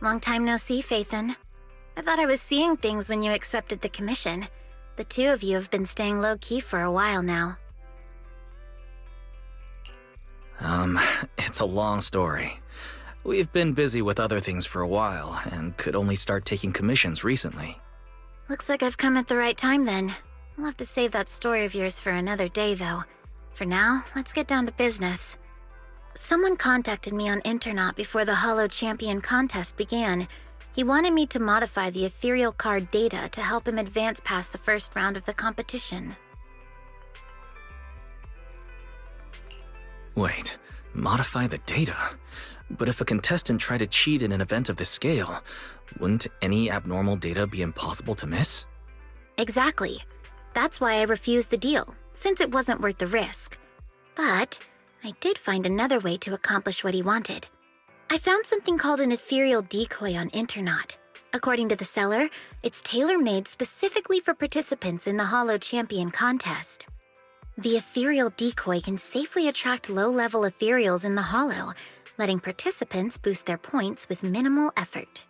Long time no see, Phaethon. I thought I was seeing things when you accepted the commission. The two of you have been staying low-key for a while now. It's a long story. We've been busy with other things for a while, and could only start taking commissions recently. Looks like I've come at the right time then. I'll have to save that story of yours for another day, though. For now, let's get down to business. Someone contacted me on Internet before the Hollow Champion contest began. He wanted me to modify the ethereal card data to help him advance past the first round of the competition. Wait, modify the data? But if a contestant tried to cheat in an event of this scale, wouldn't any abnormal data be impossible to miss? Exactly. That's why I refused the deal, since it wasn't worth the risk. But I did find another way to accomplish what he wanted. I found something called an ethereal decoy on Internet. According to the seller, it's tailor-made specifically for participants in the Hollow Champion contest. The ethereal decoy can safely attract low-level ethereals in the Hollow, letting participants boost their points with minimal effort.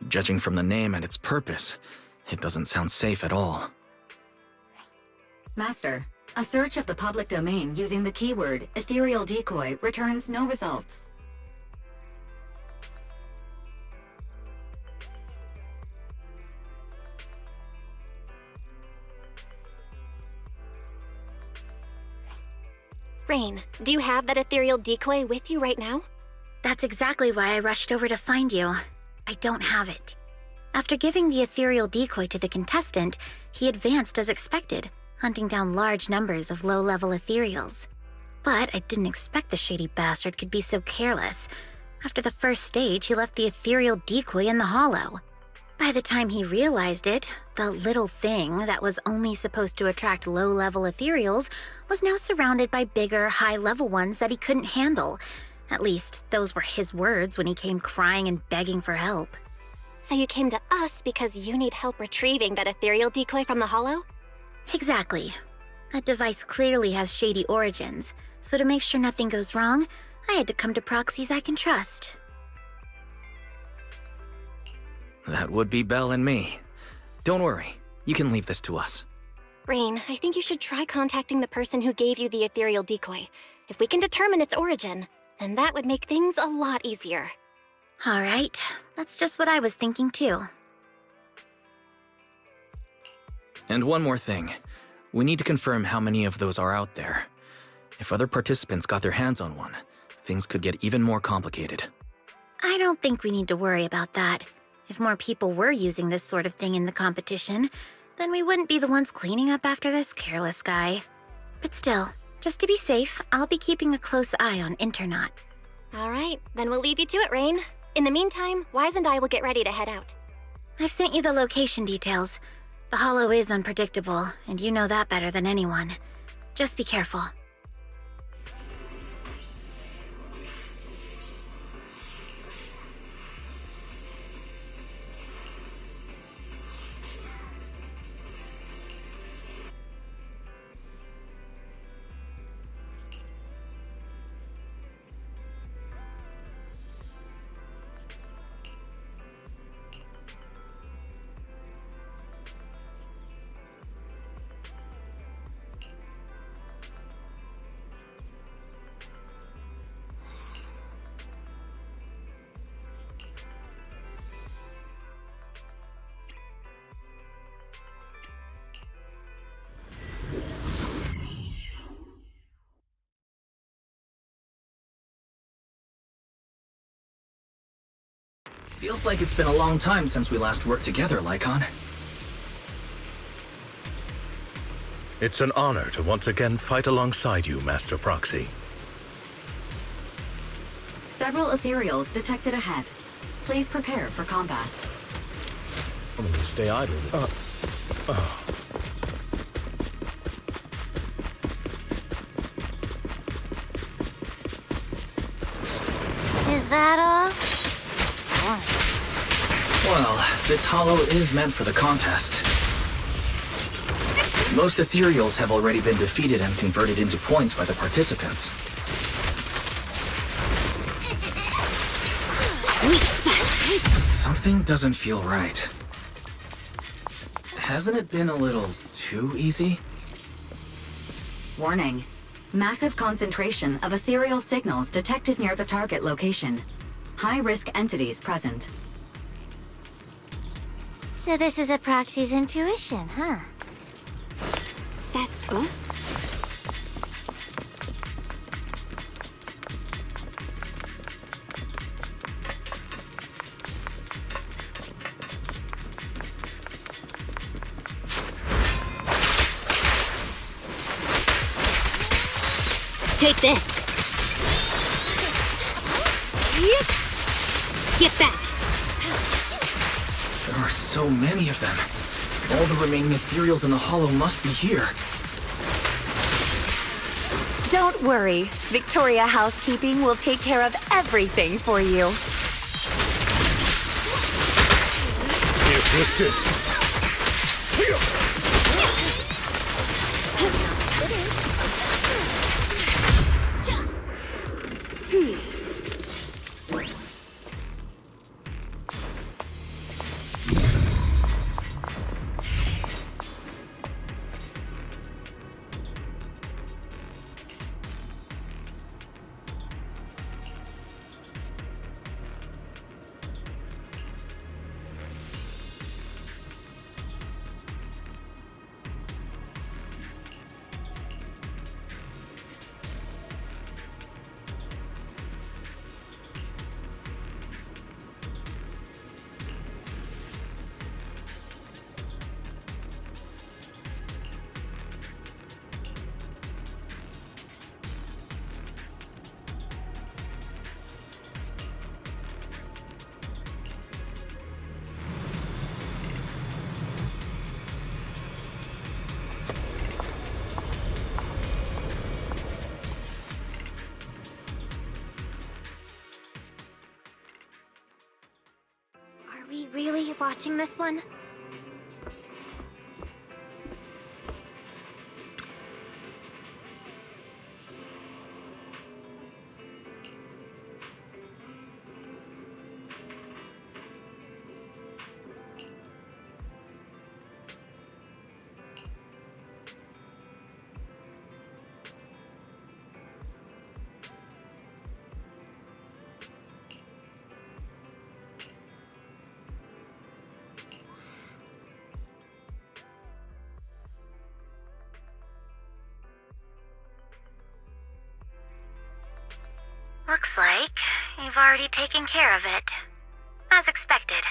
Judging from the name and its purpose, it doesn't sound safe at all. Master, a search of the public domain using the keyword ethereal decoy returns no results. Rain, do you have that ethereal decoy with you right now? That's exactly why I rushed over to find you. I don't have it. After giving the ethereal decoy to the contestant, he advanced as expected, hunting down large numbers of low-level ethereals. But I didn't expect the shady bastard could be so careless. After the first stage, he left the ethereal decoy in the Hollow. By the time he realized it, the little thing that was only supposed to attract low-level ethereals was now surrounded by bigger, high-level ones that he couldn't handle. At least, those were his words when he came crying and begging for help. So you came to us because you need help retrieving that ethereal decoy from the Hollow? Exactly. That device clearly has shady origins, so to make sure nothing goes wrong, I had to come to proxies I can trust. That would be Belle and me. Don't worry, you can leave this to us. Rain, I think you should try contacting the person who gave you the ethereal decoy. If we can determine its origin, then that would make things a lot easier. All right, that's just what I was thinking too. And one more thing. We need to confirm how many of those are out there. If other participants got their hands on one, things could get even more complicated. I don't think we need to worry about that. If more people were using this sort of thing in the competition, then we wouldn't be the ones cleaning up after this careless guy. But still, just to be safe, I'll be keeping a close eye on Internet. All right, then we'll leave you to it, Rain. In the meantime, Wise and I will get ready to head out. I've sent you the location details. The Hollow is unpredictable, and you know that better than anyone. Just be careful. Feels like it's been a long time since we last worked together, Lycon. It's an honor to once again fight alongside you, Master Proxy. Several ethereals detected ahead. Please prepare for combat. I'm gonna stay idle. Is that all? Well, this hollow is meant for the contest. Most ethereals have already been defeated and converted into points by the participants. Something doesn't feel right. Hasn't it been a little too easy? Warning. Massive concentration of ethereal signals detected near the target location. High-risk entities present. So this is a proxy's intuition, huh? That's... Take this. Get back. There are so many of them. All the remaining ethereals in the hollow must be here. Don't worry. Victoria Housekeeping will take care of everything for you. Here to assist. Are we really watching this one? Looks like you've already taken care of it. As expected,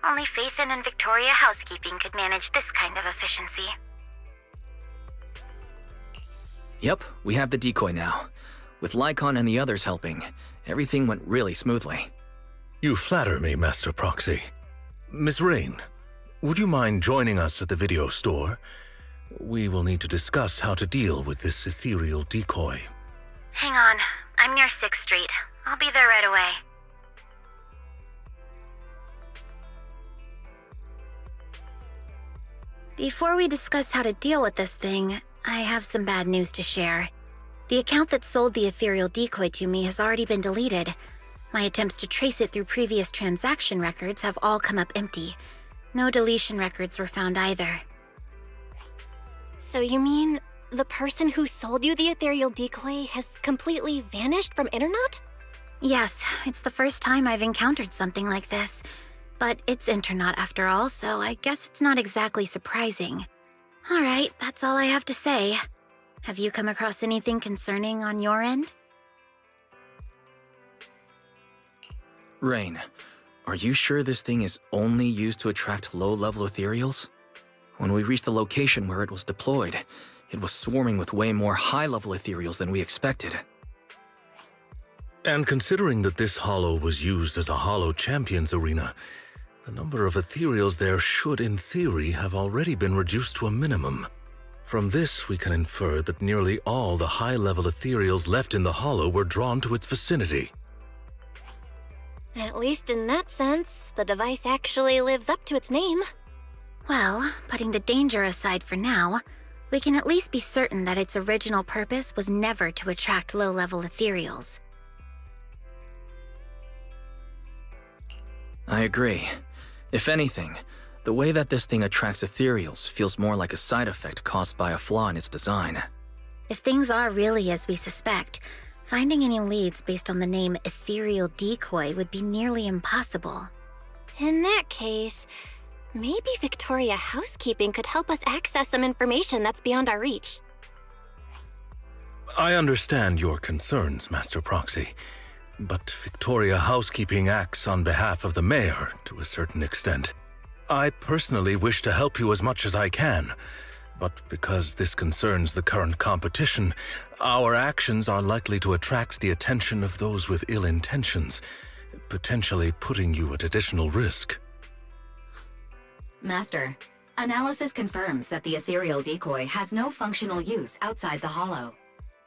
only Faithin and Victoria Housekeeping could manage this kind of efficiency. Yep, we have the decoy now. With Lycon and the others helping, everything went really smoothly. You flatter me, Master Proxy. Miss Rain, would you mind joining us at the video store? We will need to discuss how to deal with this ethereal decoy. Hang on, I'm near 6th Street. I'll be there right away. Before we discuss how to deal with this thing, I have some bad news to share. The account that sold the ethereal decoy to me has already been deleted. My attempts to trace it through previous transaction records have all come up empty. No deletion records were found either. So you mean the person who sold you the ethereal decoy has completely vanished from Internet? Yes, it's the first time I've encountered something like this. But it's Internet after all, so I guess it's not exactly surprising. Alright, that's all I have to say. Have you come across anything concerning on your end? Rain, are you sure this thing is only used to attract low-level ethereals? When we reached the location where it was deployed, it was swarming with way more high-level ethereals than we expected. And considering that this hollow was used as a hollow champions arena, the number of ethereals there should, in theory, have already been reduced to a minimum. From this, we can infer that nearly all the high-level ethereals left in the hollow were drawn to its vicinity. At least in that sense, the device actually lives up to its name. Well, putting the danger aside for now, we can at least be certain that its original purpose was never to attract low-level ethereals. I agree. If anything, the way that this thing attracts ethereals feels more like a side effect caused by a flaw in its design. If things are really as we suspect, finding any leads based on the name Ethereal Decoy would be nearly impossible. In that case, maybe Victoria Housekeeping could help us access some information that's beyond our reach. I understand your concerns, Master Proxy, but Victoria Housekeeping acts on behalf of the mayor to a certain extent. I personally wish to help you as much as I can, but because this concerns the current competition, our actions are likely to attract the attention of those with ill intentions, potentially putting you at additional risk. Master, analysis confirms that the ethereal decoy has no functional use outside the hollow.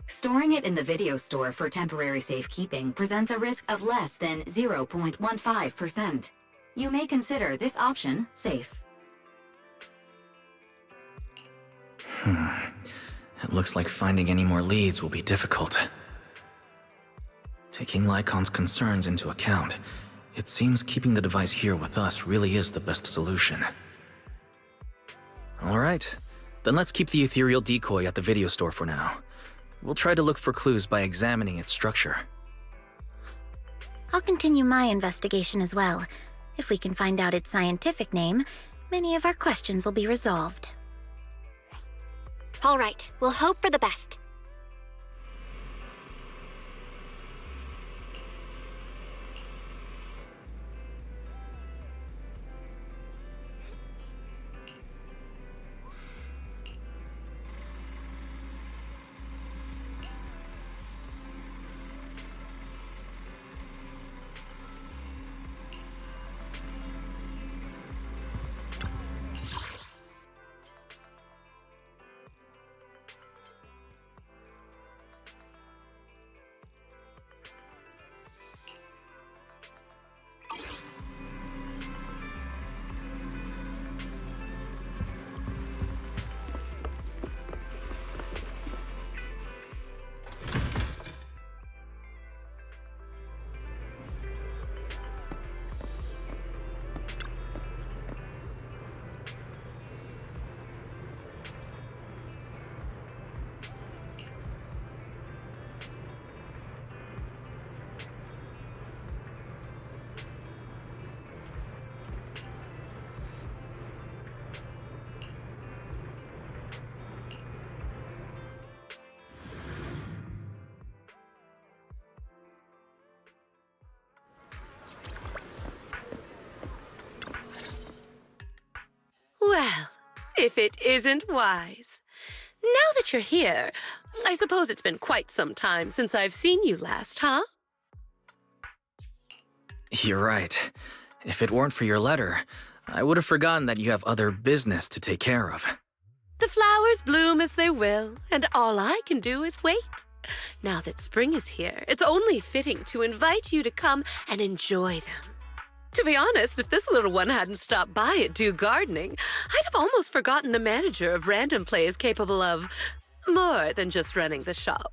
Storing it in the video store for temporary safekeeping presents a risk of less than 0.15%. You may consider this option safe. It looks like finding any more leads will be difficult. Taking Lycon's concerns into account, it seems keeping the device here with us really is the best solution. Alright, then let's keep the ethereal decoy at the video store for now. We'll try to look for clues by examining its structure. I'll continue my investigation as well. If we can find out its scientific name, many of our questions will be resolved. All right, we'll hope for the best. Well, if it isn't wise. Now that you're here, I suppose it's been quite some time since I've seen you last, huh? You're right. If it weren't for your letter, I would have forgotten that you have other business to take care of. The flowers bloom as they will, and all I can do is wait. Now that spring is here, it's only fitting to invite you to come and enjoy them. To be honest, if this little one hadn't stopped by at Do Gardening, I'd have almost forgotten the manager of Random Play is capable of more than just running the shop.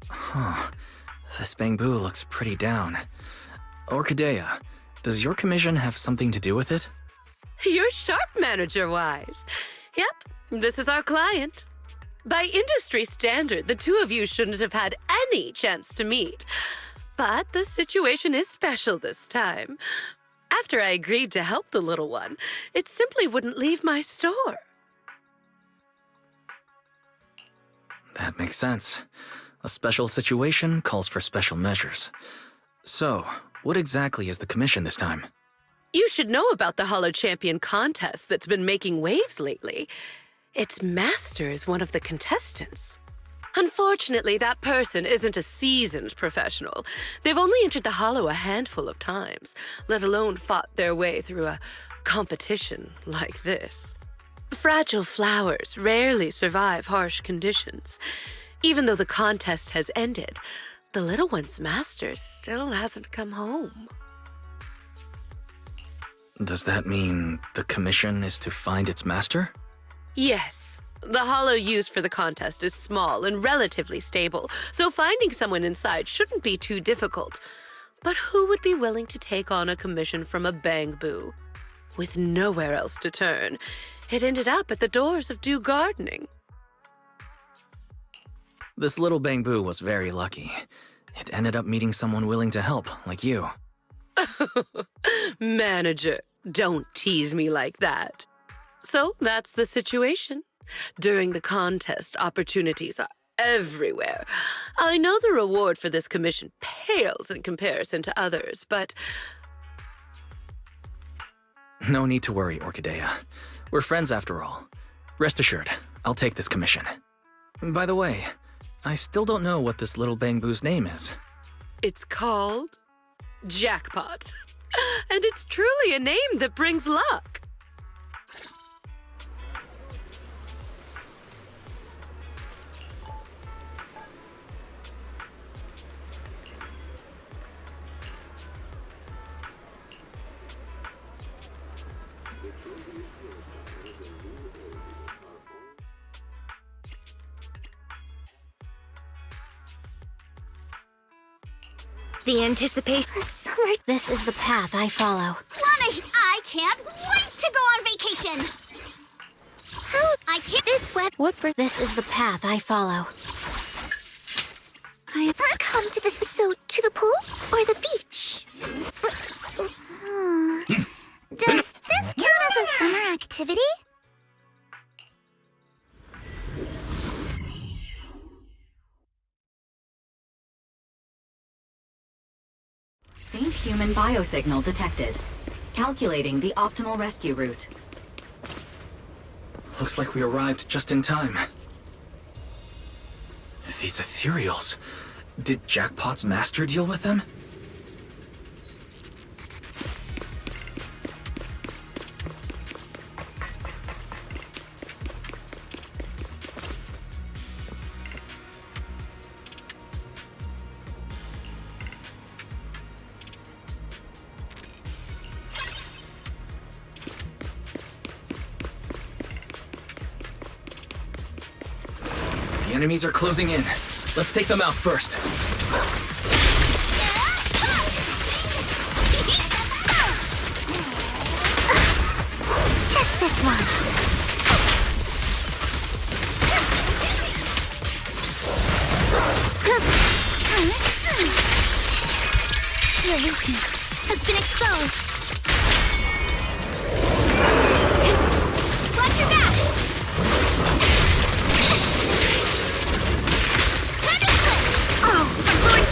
Huh. This bamboo looks pretty down. Orchidea, does your commission have something to do with it? You're sharp, manager-wise. Yep, this is our client. By industry standard, the two of you shouldn't have had any chance to meet. But the situation is special this time. After I agreed to help the little one, it simply wouldn't leave my store. That makes sense. A special situation calls for special measures. So, what exactly is the commission this time? You should know about the Hollow Champion contest that's been making waves lately. Its master is one of the contestants. Unfortunately, that person isn't a seasoned professional. They've only entered the Hollow a handful of times, let alone fought their way through a competition like this. Fragile flowers rarely survive harsh conditions. Even though the contest has ended, the little one's master still hasn't come home. Does that mean the commission is to find its master? Yes, The hollow used for the contest is small and relatively stable, so finding someone inside shouldn't be too difficult. But who would be willing to take on a commission from a bang-boo? With nowhere else to turn, it ended up at the doors of Do Gardening. This little bang-boo was very lucky. It ended up meeting someone willing to help, like you. Manager, don't tease me like that. So that's the situation. During the contest, opportunities are everywhere. I know the reward for this commission pales in comparison to others, but... No need to worry, Orchidea. We're friends after all. Rest assured, I'll take this commission. By the way, I still don't know what this little bang-boo's name is. It's called Jackpot. And it's truly a name that brings luck. The anticipation. Summer. This is the path I follow. Lonnie, I can't wait to go on vacation! I can't. This wet. This is the path I follow. I come to this. So, to the pool or the beach? Does this count as a summer activity? Faint human biosignal detected. Calculating the optimal rescue route. Looks like we arrived just in time. These ethereals. Did Jackpot's master deal with them? The enemies are closing in. Let's take them out first. Just this one. Your weakness has been exposed. Watch your back! Oh, Lord,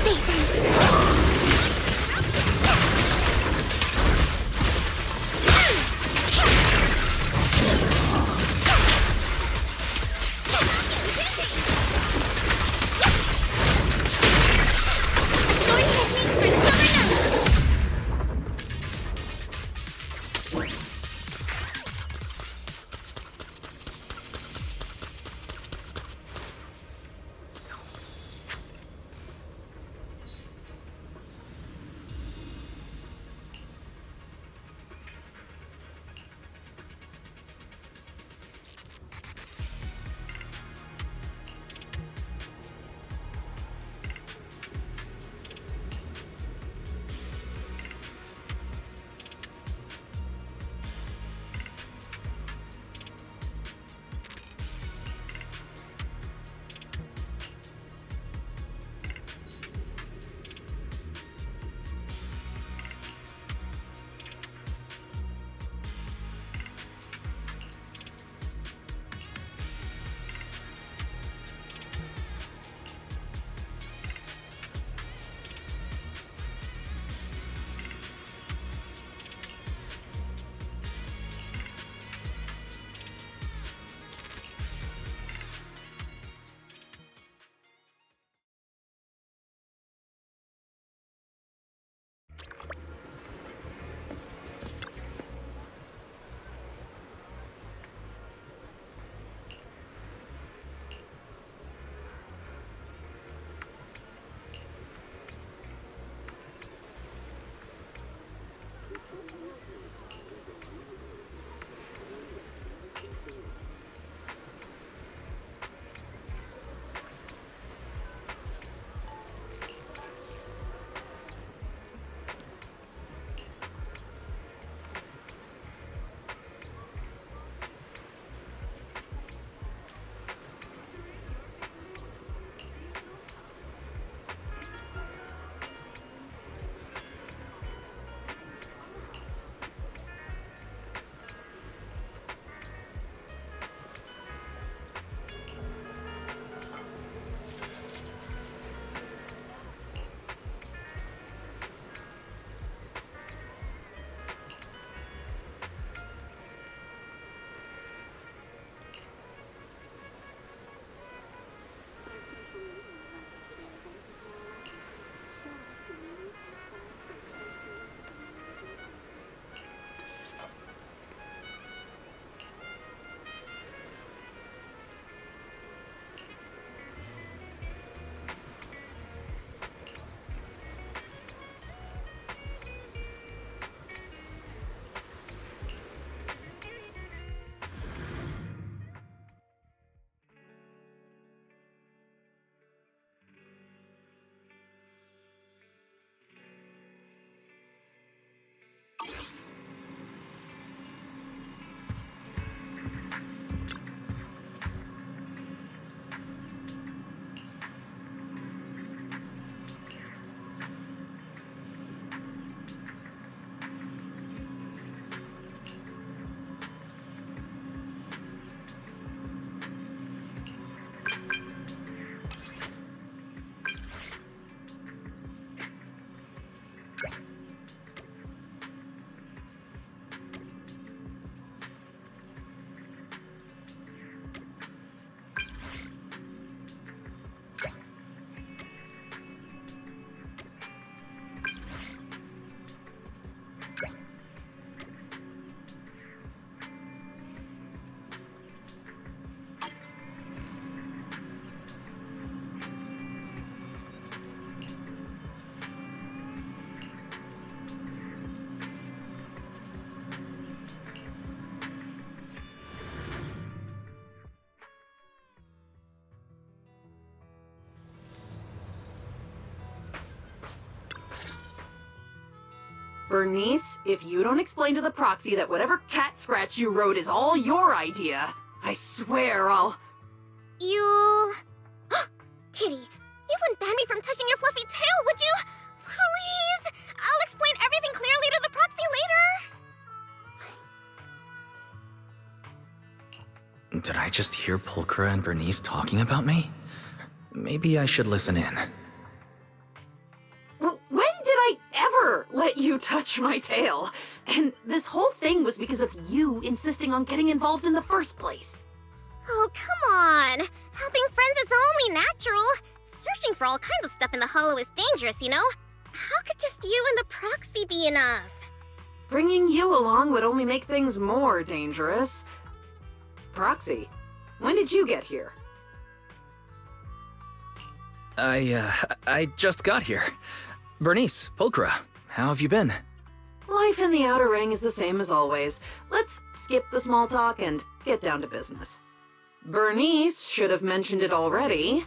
Bernice, if you don't explain to the proxy that whatever cat scratch you wrote is all your idea, I swear I'll... You... Kitty, you wouldn't ban me from touching your fluffy tail, would you? Please! I'll explain everything clearly to the proxy later. Did I just hear Pulchra and Bernice talking about me? Maybe I should listen in. When did I ever let you touch my tail? And this whole thing was because of you insisting on getting involved in the first place. Oh, come on! Helping friends is only natural. Searching for all kinds of stuff in the Hollow is dangerous, you know? How could just you and the proxy be enough? Bringing you along would only make things more dangerous. Proxy, when did you get here? I just got here. Bernice, Pulchra, how have you been? Life in the Outer Ring is the same as always. Let's skip the small talk and get down to business. Bernice should have mentioned it already.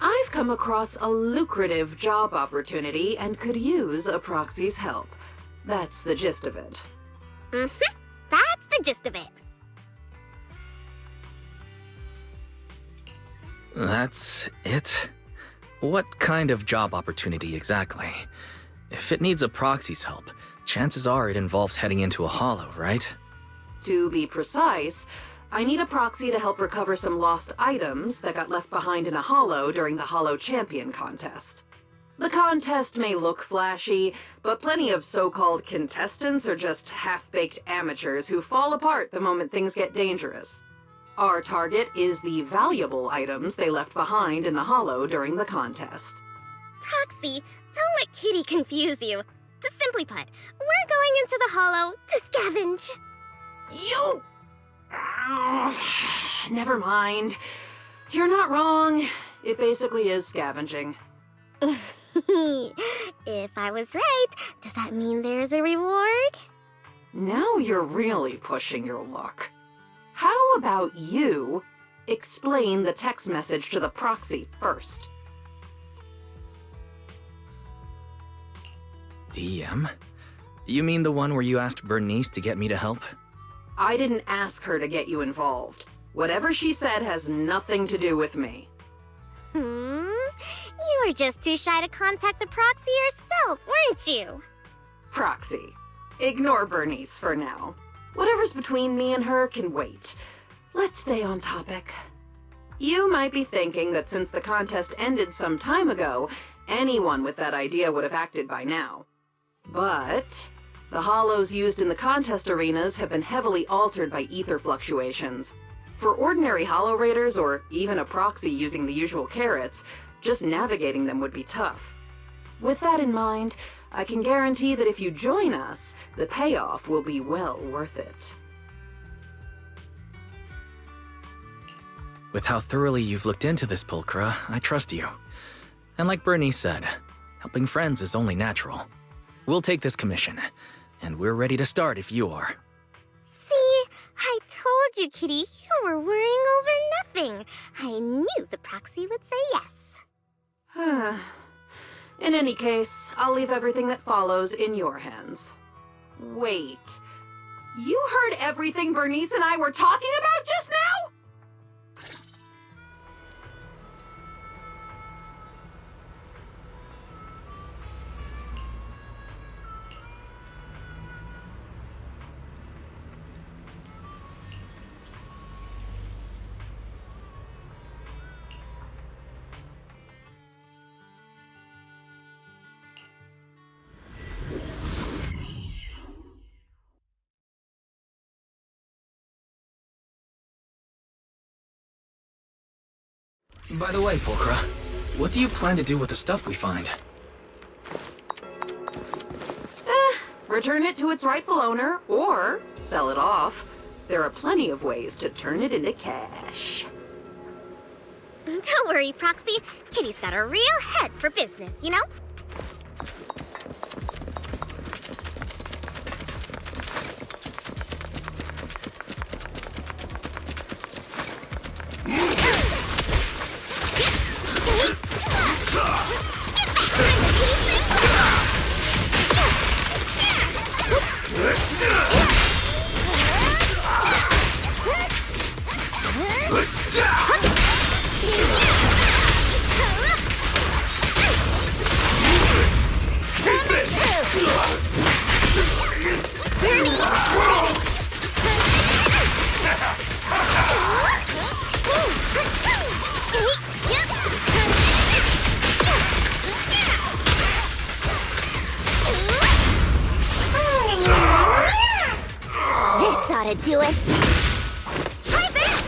I've come across a lucrative job opportunity and could use a proxy's help. That's the gist of it. Mm-hmm. That's the gist of it. That's it? What kind of job opportunity exactly? If it needs a proxy's help, chances are it involves heading into a hollow, right? To be precise, I need a proxy to help recover some lost items that got left behind in a hollow during the Hollow Champion contest. The contest may look flashy, but plenty of so-called contestants are just half-baked amateurs who fall apart the moment things get dangerous. Our target is the valuable items they left behind in the hollow during the contest. Proxy, don't let Kitty confuse you. Simply put, we're going into the hollow to scavenge. You... Never mind. You're not wrong. It basically is scavenging. If I was right, does that mean there's a reward? Now you're really pushing your luck. How about you explain the text message to the proxy first? DM? You mean the one where you asked Bernice to get me to help? I didn't ask her to get you involved. Whatever she said has nothing to do with me. You were just too shy to contact the proxy yourself, weren't you? Proxy, ignore Bernice for now. Whatever's between me and her can wait. Let's stay on topic. You might be thinking that since the contest ended some time ago, anyone with that idea would have acted by now. But the hollows used in the contest arenas have been heavily altered by ether fluctuations. For ordinary hollow raiders, or even a proxy using the usual carrots, just navigating them would be tough. With that in mind, I can guarantee that if you join us, the payoff will be well worth it. With how thoroughly you've looked into this, Pulchra, I trust you. And like Bernice said, helping friends is only natural. We'll take this commission, and we're ready to start if you are. See? I told you, Kitty, you were worrying over nothing. I knew the proxy would say yes. In any case, I'll leave everything that follows in your hands. Wait. You heard everything Bernice and I were talking about just now? By the way, Pulchra, what do you plan to do with the stuff we find? Return it to its rightful owner, or sell it off. There are plenty of ways to turn it into cash. Don't worry, Proxy. Kitty's got a real head for business, you know? This ought to do it. Try this!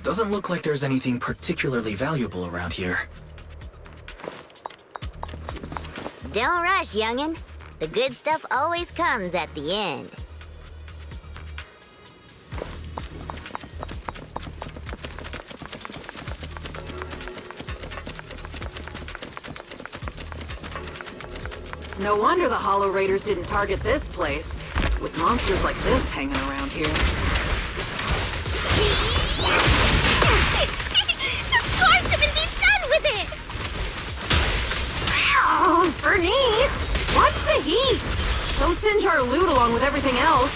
Doesn't look like there's anything particularly valuable around here. Don't rush, youngin'. The good stuff always comes at the end. No wonder the Hollow Raiders didn't target this place, with monsters like this hanging around here. Just carved him and be done with it! Bernice! Watch the heat! Don't singe our loot along with everything else.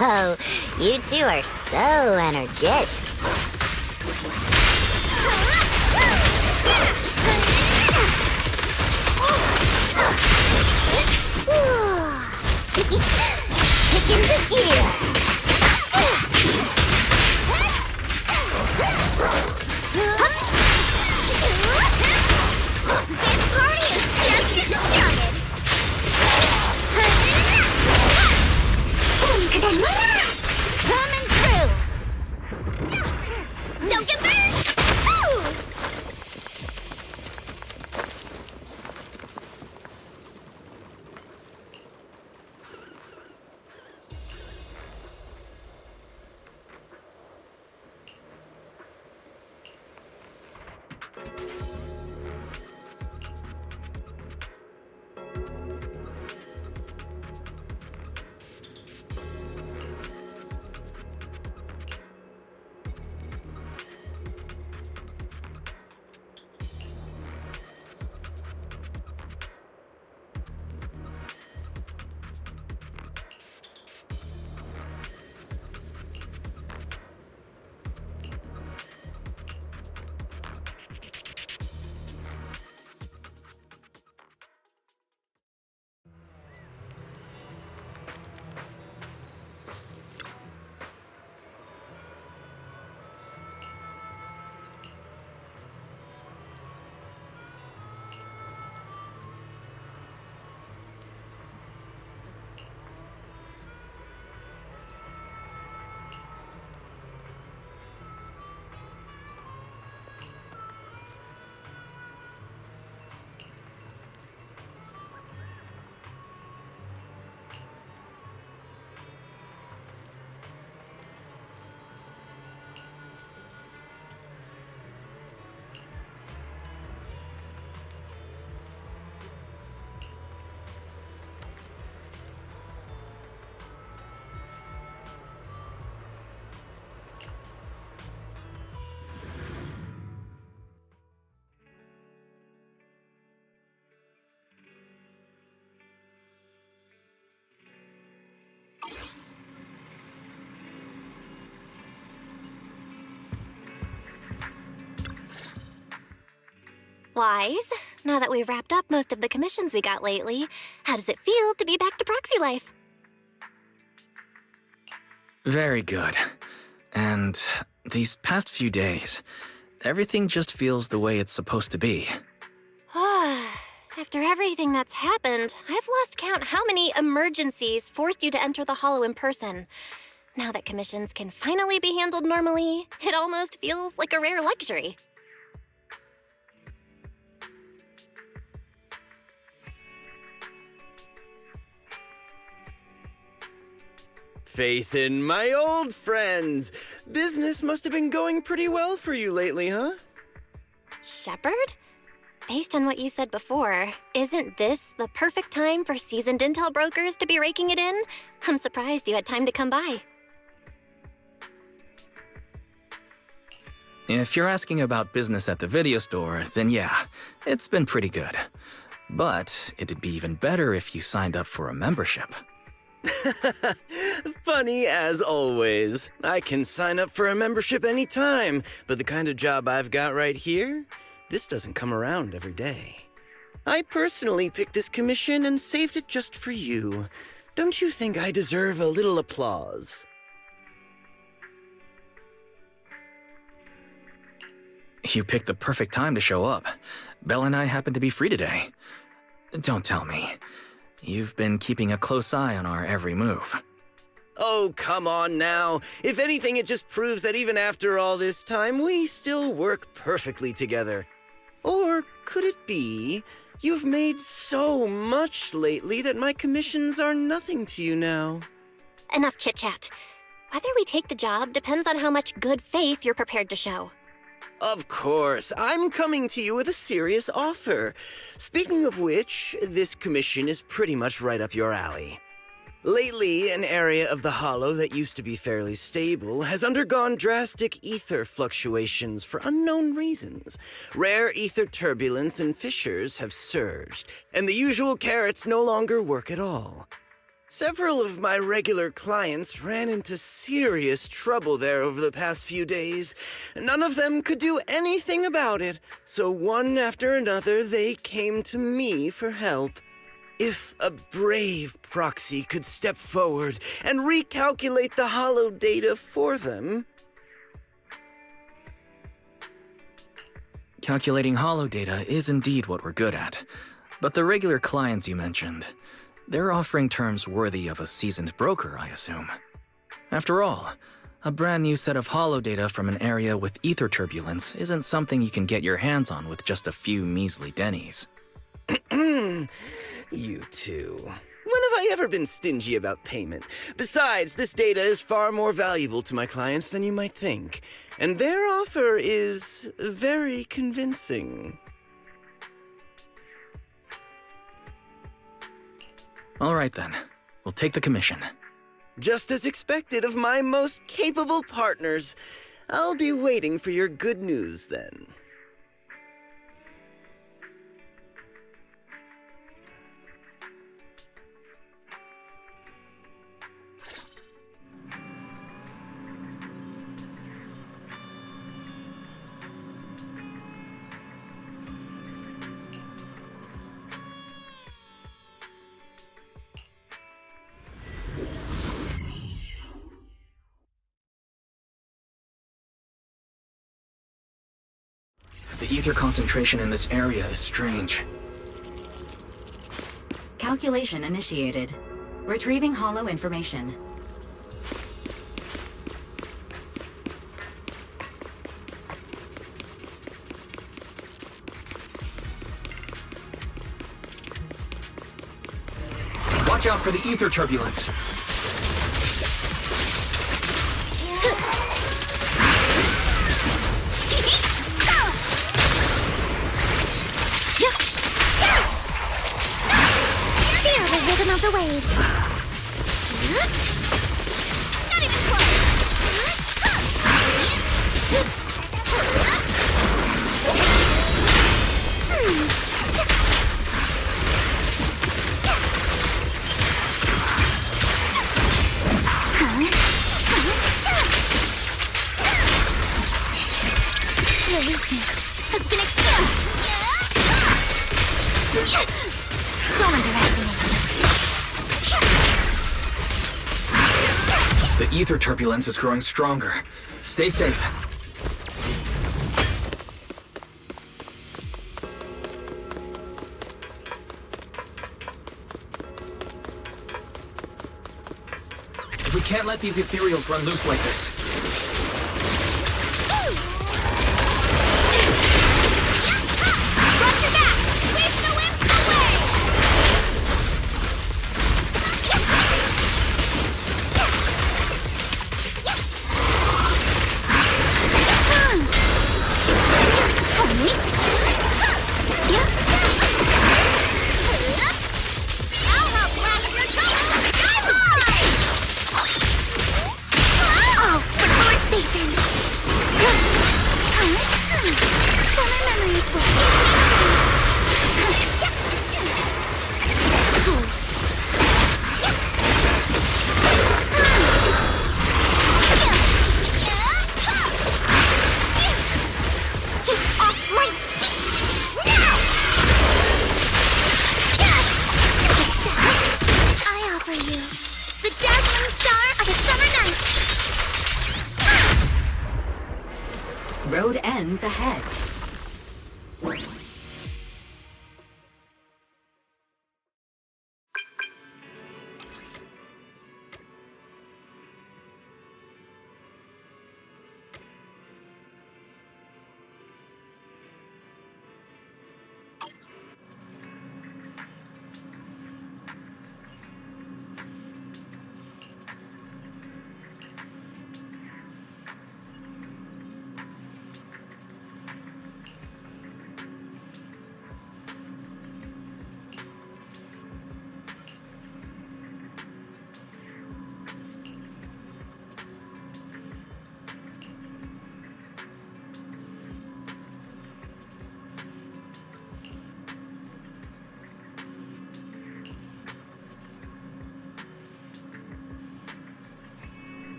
Oh, you two are so energetic. Kick into gear. This party is just getting started! Coming through. Wise, now that we've wrapped up most of the commissions we got lately, how does it feel to be back to proxy life? Very good. And these past few days, everything just feels the way it's supposed to be. After everything that's happened, I've lost count how many emergencies forced you to enter the Hollow in person. Now that commissions can finally be handled normally, it almost feels like a rare luxury. Faith in my old friends. Business must have been going pretty well for you lately, huh? Shepard? Based on what you said before, isn't this the perfect time for seasoned intel brokers to be raking it in? I'm surprised you had time to come by. If you're asking about business at the video store, then yeah, it's been pretty good. But it'd be even better if you signed up for a membership. Funny as always. I can sign up for a membership anytime, but the kind of job I've got right here, this doesn't come around every day. I personally picked this commission and saved it just for you. Don't you think I deserve a little applause? You picked the perfect time to show up. Belle and I happen to be free today. Don't tell me. You've been keeping a close eye on our every move. Oh, come on now. If anything, it just proves that even after all this time, we still work perfectly together. Or could it be you've made so much lately that my commissions are nothing to you now? Enough chit-chat. Whether we take the job depends on how much good faith you're prepared to show. Of course, I'm coming to you with a serious offer. Speaking of which, this commission is pretty much right up your alley. Lately, an area of the Hollow that used to be fairly stable has undergone drastic ether fluctuations for unknown reasons. Rare ether turbulence and fissures have surged, and the usual carrots no longer work at all. Several of my regular clients ran into serious trouble there over the past few days. None of them could do anything about it, so one after another they came to me for help. If a brave proxy could step forward and recalculate the Hollow data for them... Calculating Hollow data is indeed what we're good at. But the regular clients you mentioned, they're offering terms worthy of a seasoned broker, I assume. After all, a brand new set of Hollow data from an area with ether turbulence isn't something you can get your hands on with just a few measly dennies. You two. When have I ever been stingy about payment? Besides, this data is far more valuable to my clients than you might think. And their offer is very convincing. All right then, we'll take the commission. Just as expected of my most capable partners. I'll be waiting for your good news then. The ether concentration in this area is strange. Calculation initiated. Retrieving Hollow information. Watch out for the ether turbulence. Feel the rhythm of the waves. Not even close. Your weakness has been exposed. Don't underestimate The ether turbulence is growing stronger. Stay safe. We can't let these ethereals run loose like this. Watch your back! Sweep the wind away! Now help blast your double skyline! Oh, for Lord Nathan! Summer memories will Get off my feet! Now! I offer you the dazzling star of a summer night! Road ends ahead.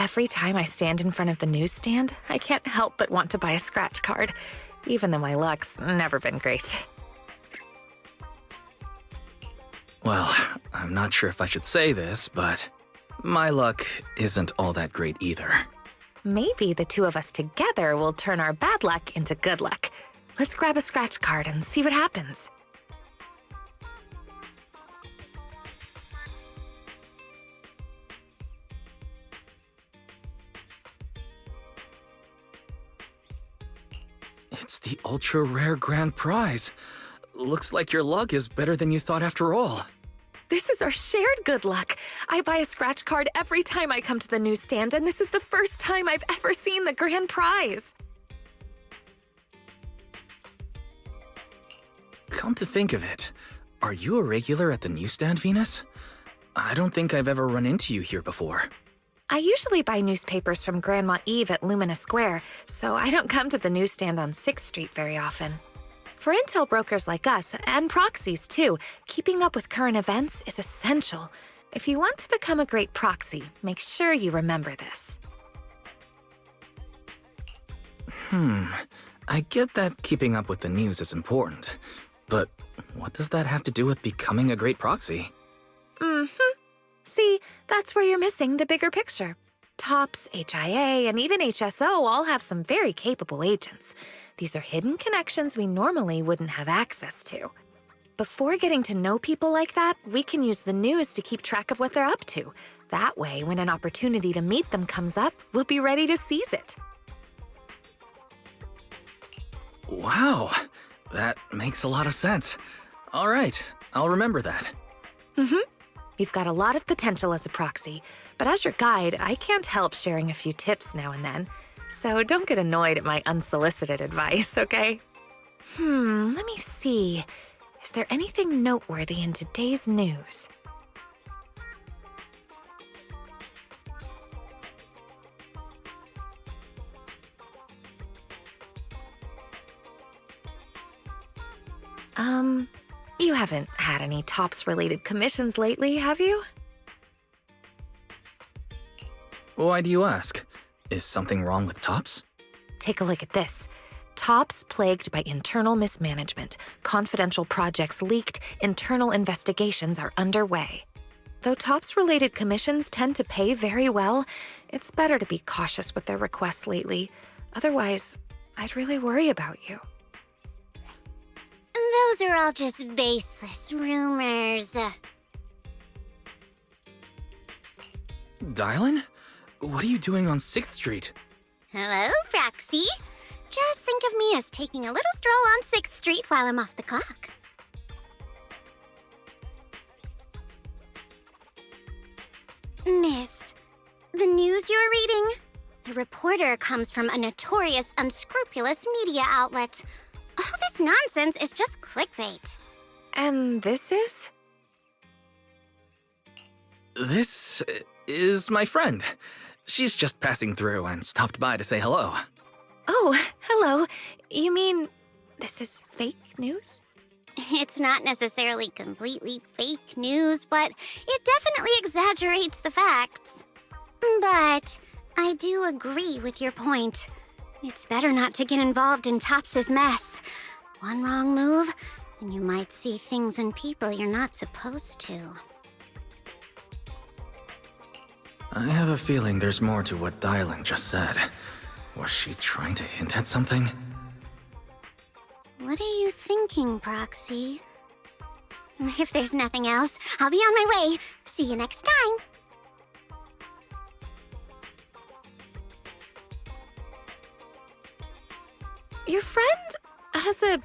Every time I stand in front of the newsstand, I can't help but want to buy a scratch card, even though my luck's never been great. Well, I'm not sure if I should say this, but my luck isn't all that great either. Maybe the two of us together will turn our bad luck into good luck. Let's grab a scratch card and see what happens. It's the ultra-rare grand prize. Looks like your luck is better than you thought after all. This is our shared good luck. I buy a scratch card every time I come to the newsstand, and this is the first time I've ever seen the grand prize. Come to think of it, are you a regular at the newsstand, Venus? I don't think I've ever run into you here before. I usually buy newspapers from Grandma Eve at Lumina Square, so I don't come to the newsstand on 6th Street very often. For intel brokers like us, and proxies too, keeping up with current events is essential. If you want to become a great proxy, make sure you remember this. I get that keeping up with the news is important, but what does that have to do with becoming a great proxy? See, that's where you're missing the bigger picture. TOPS, HIA, and even HSO all have some very capable agents. These are hidden connections we normally wouldn't have access to. Before getting to know people like that, we can use the news to keep track of what they're up to. That way, when an opportunity to meet them comes up, we'll be ready to seize it. Wow, that makes a lot of sense. All right, I'll remember that. You've got a lot of potential as a proxy, but as your guide, I can't help sharing a few tips now and then. So don't get annoyed at my unsolicited advice, okay? Let me see. Is there anything noteworthy in today's news? You haven't had any TOPS-related commissions lately, have you? Why do you ask? Is something wrong with TOPS? Take a look at this. TOPS plagued by internal mismanagement. Confidential projects leaked. Internal investigations are underway. Though TOPS-related commissions tend to pay very well, it's better to be cautious with their requests lately. Otherwise, I'd really worry about you. Those are all just baseless rumors. Dylan? What are you doing on 6th Street? Hello, Proxy. Just think of me as taking a little stroll on 6th Street while I'm off the clock. Miss, the news you're reading? The reporter comes from a notorious, unscrupulous media outlet. All this nonsense is just clickbait. And this is? This is my friend. She's just passing through and stopped by to say hello. Oh, hello. You mean this is fake news? It's not necessarily completely fake news, but it definitely exaggerates the facts. But I do agree with your point. It's better not to get involved in TOPS' mess. One wrong move, and you might see things and people you're not supposed to. I have a feeling there's more to what Dylan just said. Was she trying to hint at something? What are you thinking, Proxy? If there's nothing else, I'll be on my way. See you next time. Your friend has a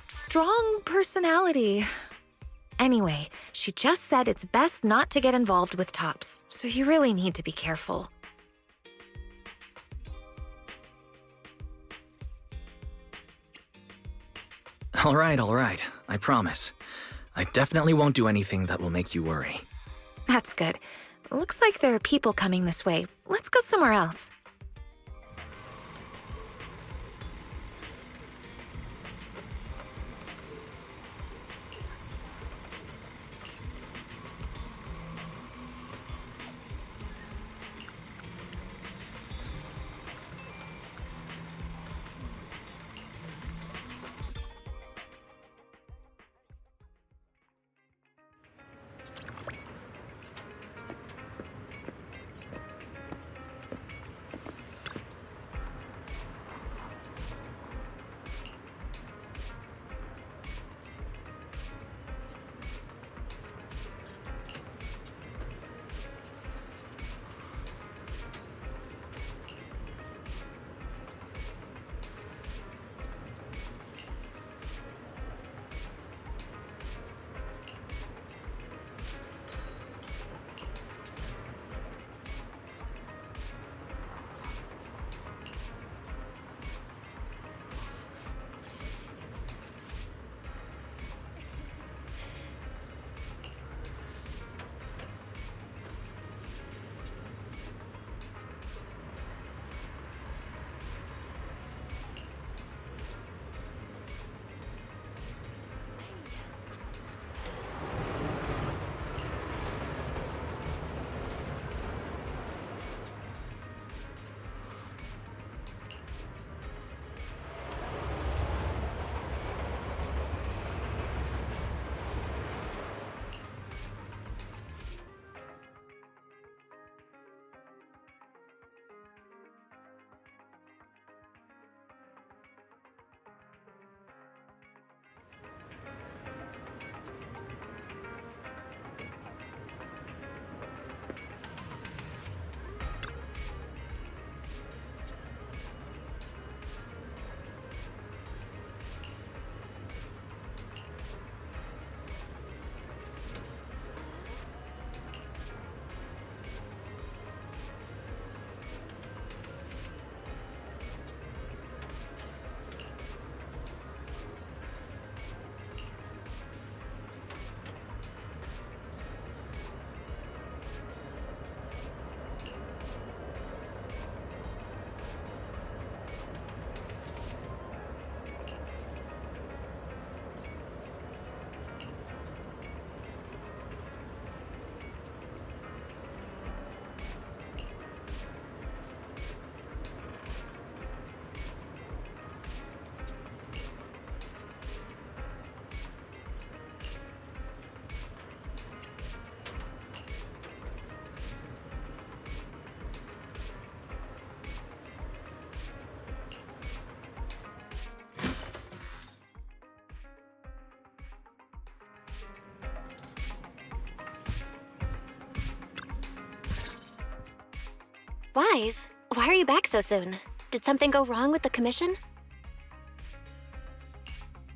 strong personality. Anyway, she just said it's best not to get involved with TOPS, so you really need to be careful. All right, I promise. I definitely won't do anything that will make you worry. That's good. Looks like there are people coming this way. Let's go somewhere else. Wise, why are you back so soon? Did something go wrong with the commission?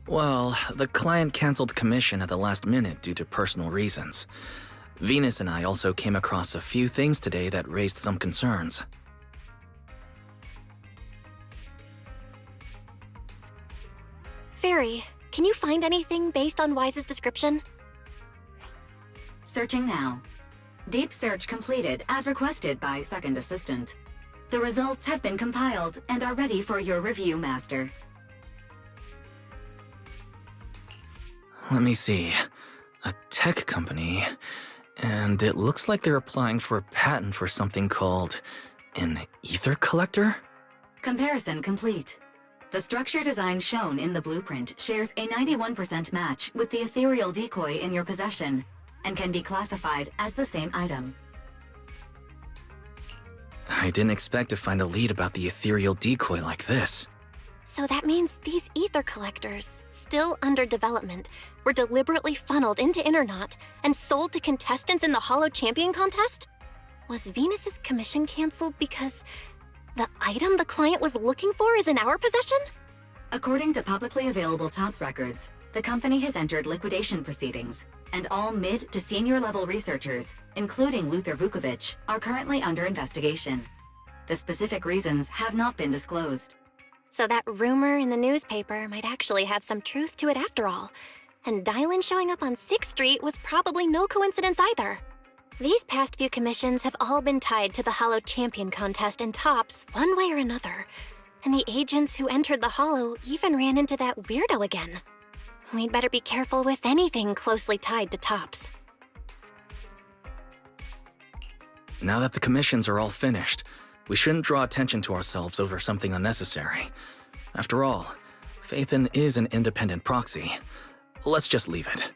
Well, the client canceled the commission at the last minute due to personal reasons. Venus and I also came across a few things today that raised some concerns. Fairy, can you find anything based on Wise's description? Searching now. Deep search completed as requested by Second Assistant. The results have been compiled and are ready for your review, Master. Let me see. A tech company. And it looks like they're applying for a patent for something called an ether collector? Comparison complete. The structure design shown in the blueprint shares a 91% match with the ethereal decoy in your possession and can be classified as the same item. I didn't expect to find a lead about the ethereal decoy like this. So that means these ether collectors, still under development, were deliberately funneled into Innernaut and sold to contestants in the Hollow Champion contest? Was Venus's commission canceled because the item the client was looking for is in our possession? According to publicly available TOPS records, the company has entered liquidation proceedings, and all mid to senior level researchers, including Luther Vukovic, are currently under investigation. The specific reasons have not been disclosed. So that rumor in the newspaper might actually have some truth to it after all. And Dylan showing up on 6th Street was probably no coincidence either. These past few commissions have all been tied to the Hollow Champion contest and TOPS one way or another. And the agents who entered the Hollow even ran into that weirdo again. We'd better be careful with anything closely tied to TOPS. Now that the commissions are all finished, we shouldn't draw attention to ourselves over something unnecessary. After all, Phaethon is an independent proxy. Let's just leave it.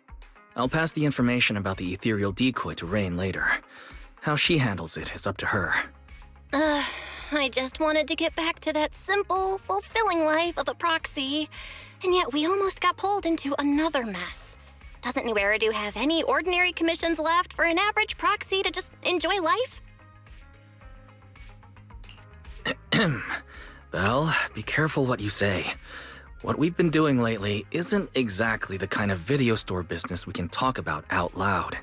I'll pass the information about the ethereal decoy to Rain later. How she handles it is up to her. I just wanted to get back to that simple, fulfilling life of a proxy. And yet we almost got pulled into another mess. Doesn't New Eridu have any ordinary commissions left for an average proxy to just enjoy life? Well, be careful what you say. What we've been doing lately isn't exactly the kind of video store business we can talk about out loud.